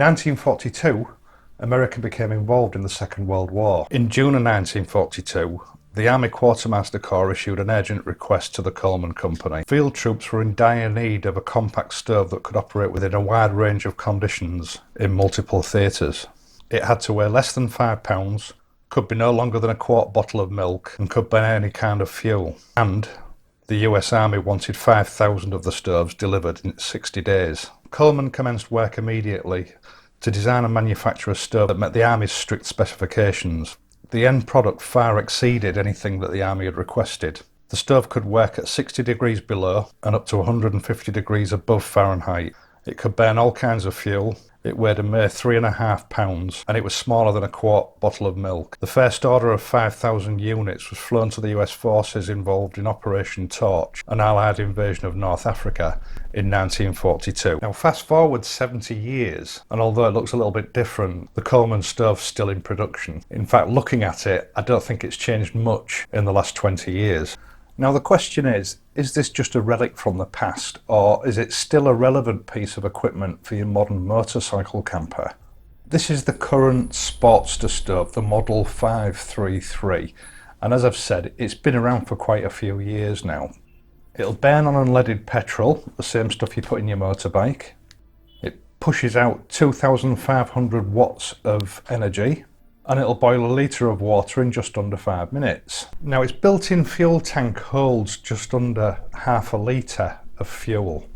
1942, America became involved in the Second World War. In June of 1942, the Army Quartermaster Corps issued an urgent request to the Coleman Company. Field troops were in dire need of a compact stove that could operate within a wide range of conditions in multiple theatres. It had to weigh less than 5 pounds, could be no longer than a quart bottle of milk, and could burn any kind of fuel. And the US Army wanted 5,000 of the stoves delivered in 60 days. Coleman commenced work immediately to design and manufacture a stove that met the Army's strict specifications. The end product far exceeded anything that the Army had requested. The stove could work at 60 degrees below and up to 150 degrees above Fahrenheit. It could burn all kinds of fuel. It weighed a mere 3.5 pounds and it was smaller than a quart bottle of milk. The first order of 5,000 units was flown to the US forces involved in Operation Torch, an Allied invasion of North Africa in 1942. Now fast forward 70 years, and although it looks a little bit different, the Coleman stove's still in production. In fact, looking at it, I don't think it's changed much in the last 20 years. Now the question is this just a relic from the past, or is it still a relevant piece of equipment for your modern motorcycle camper? This is the current Sportster stove, the Model 533, and as I've said, it's been around for quite a few years now. It'll burn on unleaded petrol, the same stuff you put in your motorbike. It pushes out 2,500 watts of energy, and it'll boil a litre of water in just under 5 minutes. Now its built-in fuel tank holds just under half a litre of fuel,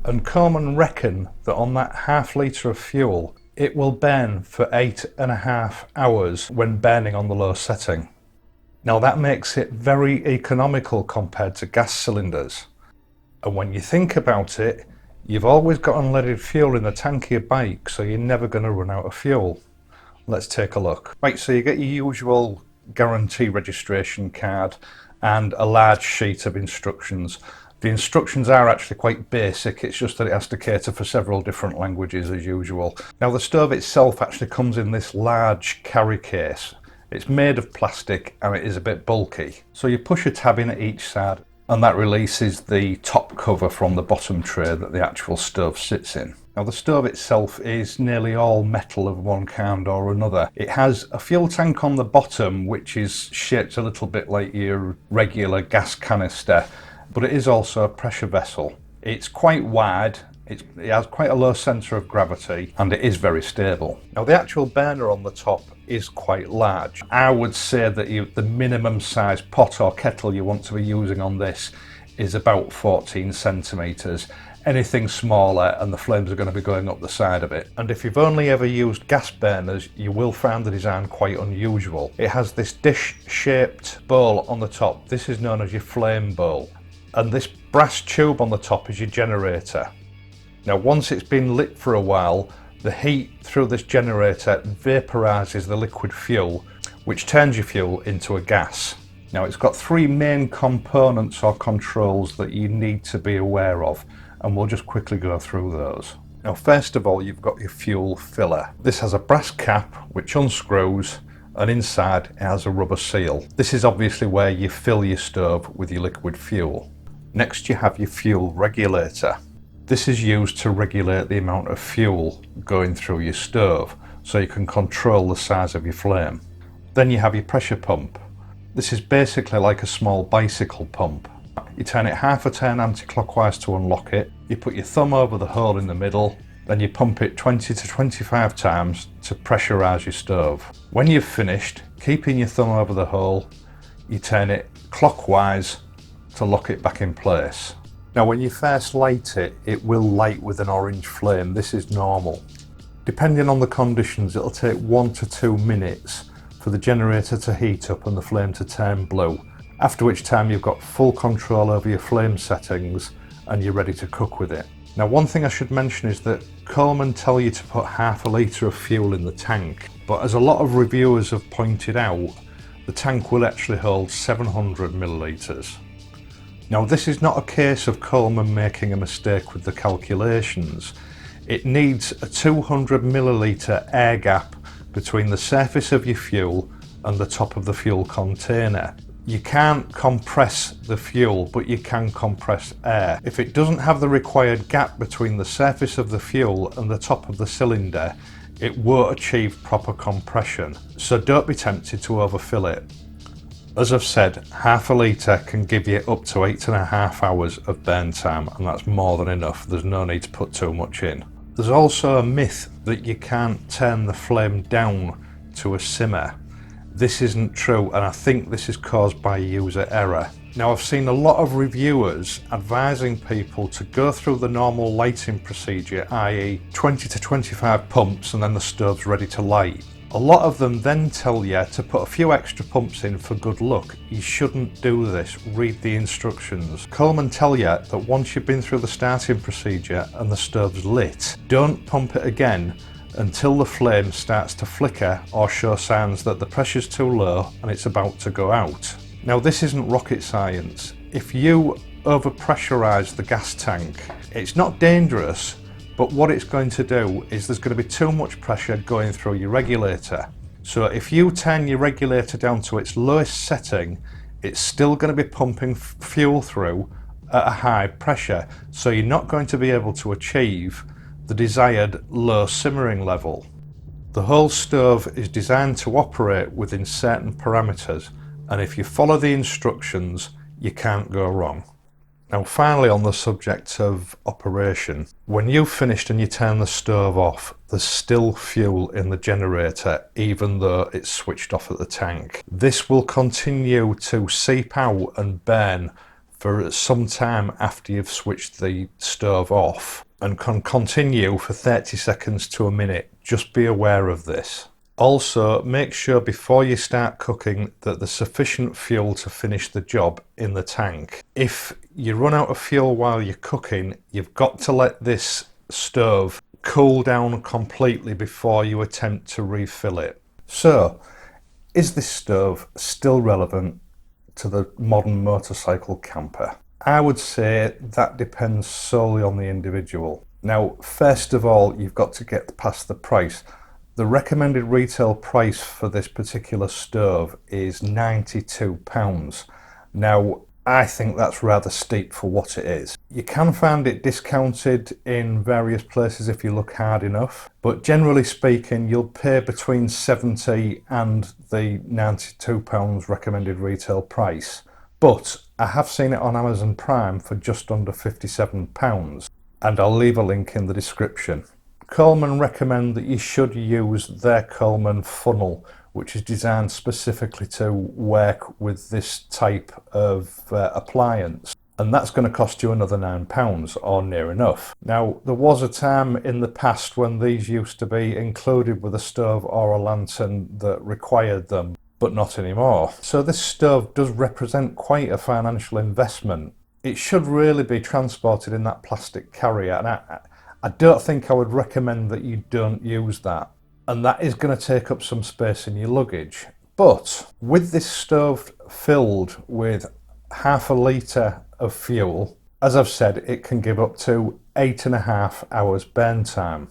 and Coleman reckon that on that half litre of fuel it will burn for 8.5 hours when burning on the low setting. Now that makes it very economical compared to gas cylinders, and when you think about it, you've always got unleaded fuel in the tank of your bike, so you're never going to run out of fuel. Let's take a look. Right, so you get your usual guarantee registration card and a large sheet of instructions. The instructions are actually quite basic, it's just that it has to cater for several different languages as usual. Now the stove itself actually comes in this large carry case. It's made of plastic and it is a bit bulky. So you push a tab in at each side and that releases the top cover from the bottom tray that the actual stove sits in. Now the stove itself is nearly all metal of one kind or another. It has a fuel tank on the bottom which is shaped a little bit like your regular gas canister, but it is also a pressure vessel. It's quite wide, it has quite a low centre of gravity, and it is very stable. Now the actual burner on the top is quite large. I would say that the minimum size pot or kettle you want to be using on this is about 14 centimetres. Anything smaller and the flames are going to be going up the side of it. And if you've only ever used gas burners, you will find the design quite unusual. It has this dish-shaped bowl on the top. This is known as your flame bowl. And this brass tube on the top is your generator. Now once it's been lit for a while, the heat through this generator vaporises the liquid fuel, which turns your fuel into a gas. Now it's got 3 main components or controls that you need to be aware of, and we'll just quickly go through those. Now first of all, you've got your fuel filler. This has a brass cap which unscrews, and inside it has a rubber seal. This is obviously where you fill your stove with your liquid fuel. Next you have your fuel regulator. This is used to regulate the amount of fuel going through your stove, so you can control the size of your flame. Then you have your pressure pump. This is basically like a small bicycle pump. You turn it half a turn anti-clockwise to unlock it, you put your thumb over the hole in the middle, then you pump it 20 to 25 times to pressurise your stove. When you've finished, keeping your thumb over the hole, you turn it clockwise to lock it back in place. Now when you first light it, it will light with an orange flame. This is normal. Depending on the conditions, it'll take 1 to 2 minutes for the generator to heat up and the flame to turn blue, after which time you've got full control over your flame settings and you're ready to cook with it. Now one thing I should mention is that Coleman tell you to put half a litre of fuel in the tank, but as a lot of reviewers have pointed out, the tank will actually hold 700 millilitres. Now this is not a case of Coleman making a mistake with the calculations. It needs a 200 millilitre air gap between the surface of your fuel and the top of the fuel container. You can't compress the fuel, but you can compress air. If it doesn't have the required gap between the surface of the fuel and the top of the cylinder, it won't achieve proper compression. So don't be tempted to overfill it. As I've said, half a litre can give you up to 8.5 hours of burn time, and that's more than enough. There's no need to put too much in. There's also a myth that you can't turn the flame down to a simmer. This isn't true, and I think this is caused by user error. Now, I've seen a lot of reviewers advising people to go through the normal lighting procedure, i.e. 20 to 25 pumps and then the stove's ready to light. A lot of them then tell you to put a few extra pumps in for good luck. You shouldn't do this. Read the instructions. Coleman tell you that once you've been through the starting procedure and the stove's lit, don't pump it again until the flame starts to flicker or show signs that the pressure's too low and it's about to go out. Now, this isn't rocket science. If you overpressurize the gas tank, it's not dangerous, but what it's going to do is there's going to be too much pressure going through your regulator. So if you turn your regulator down to its lowest setting, it's still going to be pumping fuel through at a high pressure. So you're not going to be able to achieve the desired low simmering level. The whole stove is designed to operate within certain parameters, and if you follow the instructions, you can't go wrong. Now, finally, on the subject of operation, when you've finished and you turn the stove off, there's still fuel in the generator even though it's switched off at the tank. This will continue to seep out and burn for some time after you've switched the stove off, and can continue for 30 seconds to a minute. Just be aware of this. Also, make sure before you start cooking that there's sufficient fuel to finish the job in the tank. If you run out of fuel while you're cooking, you've got to let this stove cool down completely before you attempt to refill it. So, is this stove still relevant to the modern motorcycle camper? I would say that depends solely on the individual. Now, first of all, you've got to get past the price. The recommended retail price for this particular stove is £92. Now, I think that's rather steep for what it is. You can find it discounted in various places if you look hard enough, but generally speaking, you'll pay between £70 and the £92 recommended retail price. But I have seen it on Amazon Prime for just under £57, and I'll leave a link in the description. Coleman recommend that you should use their Coleman Funnel, which is designed specifically to work with this type of appliance. And that's going to cost you another £9 or near enough. Now, there was a time in the past when these used to be included with a stove or a lantern that required them, but not anymore. So this stove does represent quite a financial investment. It should really be transported in that plastic carrier, and I don't think I would recommend that you don't use that. And that is going to take up some space in your luggage. But with this stove filled with half a litre of fuel, as I've said, it can give up to 8.5 hours burn time.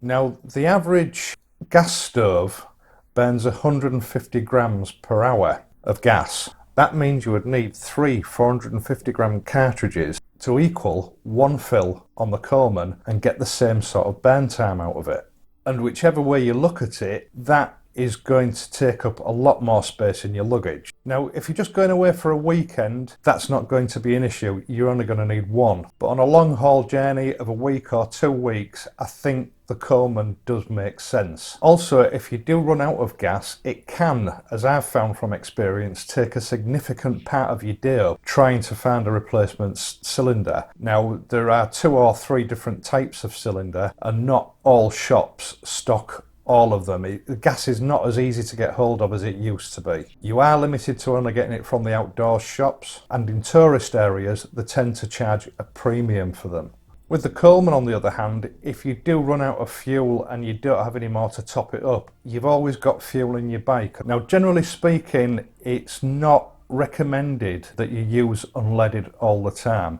Now, the average gas stove burns 150 grams per hour of gas. That means you would need 3 450 gram cartridges to equal one fill on the Coleman and get the same sort of burn time out of it. And whichever way you look at it, that is going to take up a lot more space in your luggage. Now, if you're just going away for a weekend, that's not going to be an issue. You're only going to need one. But on a long haul journey of a week or 2 weeks, I think the Coleman does make sense. Also, if you do run out of gas, it can, as I've found from experience, take a significant part of your day up trying to find a replacement cylinder. Now, there are 2 or 3 different types of cylinder, and not all shops stock all of them. The gas is not as easy to get hold of as it used to be. You are limited to only getting it from the outdoor shops, and in tourist areas they tend to charge a premium for them. With the Coleman, on the other hand, if you do run out of fuel and you don't have any more to top it up, you've always got fuel in your bike. Now, generally speaking, it's not recommended that you use unleaded all the time.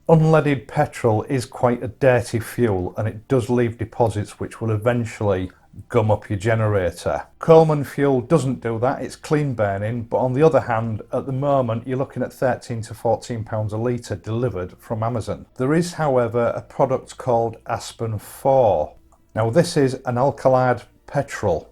Unleaded petrol is quite a dirty fuel, and it does leave deposits which will eventually gum up your generator. Coleman fuel doesn't do that, it's clean burning, but on the other hand, at the moment you're looking at £13 to £14 a litre delivered from Amazon. There is, however, a product called Aspen 4. Now this is an alkylate petrol.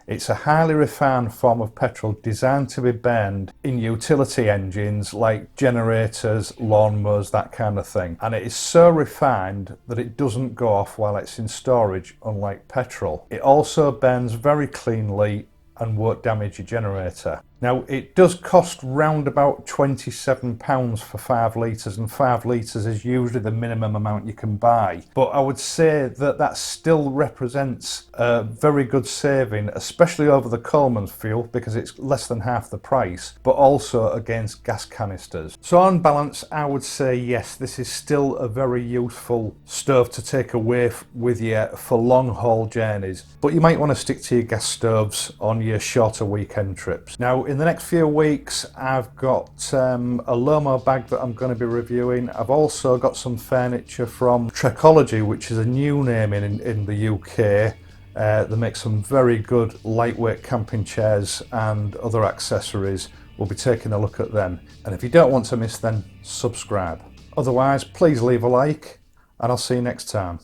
It's a highly refined form of petrol designed to be burned in utility engines like generators, lawnmowers, that kind of thing. And it is so refined that it doesn't go off while it's in storage, unlike petrol. It also burns very cleanly and won't damage your generator. Now it does cost round about £27 for 5 litres, and 5 litres is usually the minimum amount you can buy. But I would say that that still represents a very good saving, especially over the Coleman fuel, because it's less than half the price, but also against gas canisters. So on balance, I would say yes, this is still a very useful stove to take away with you for long haul journeys. But you might want to stick to your gas stoves on your shorter weekend trips. Now in the next few weeks I've got a Lomo bag that I'm going to be reviewing. I've also got some furniture from Trekology, which is a new name in the UK. They make some very good lightweight camping chairs and other accessories. We'll be taking a look at them. And if you don't want to miss them, subscribe. Otherwise, please leave a like and I'll see you next time.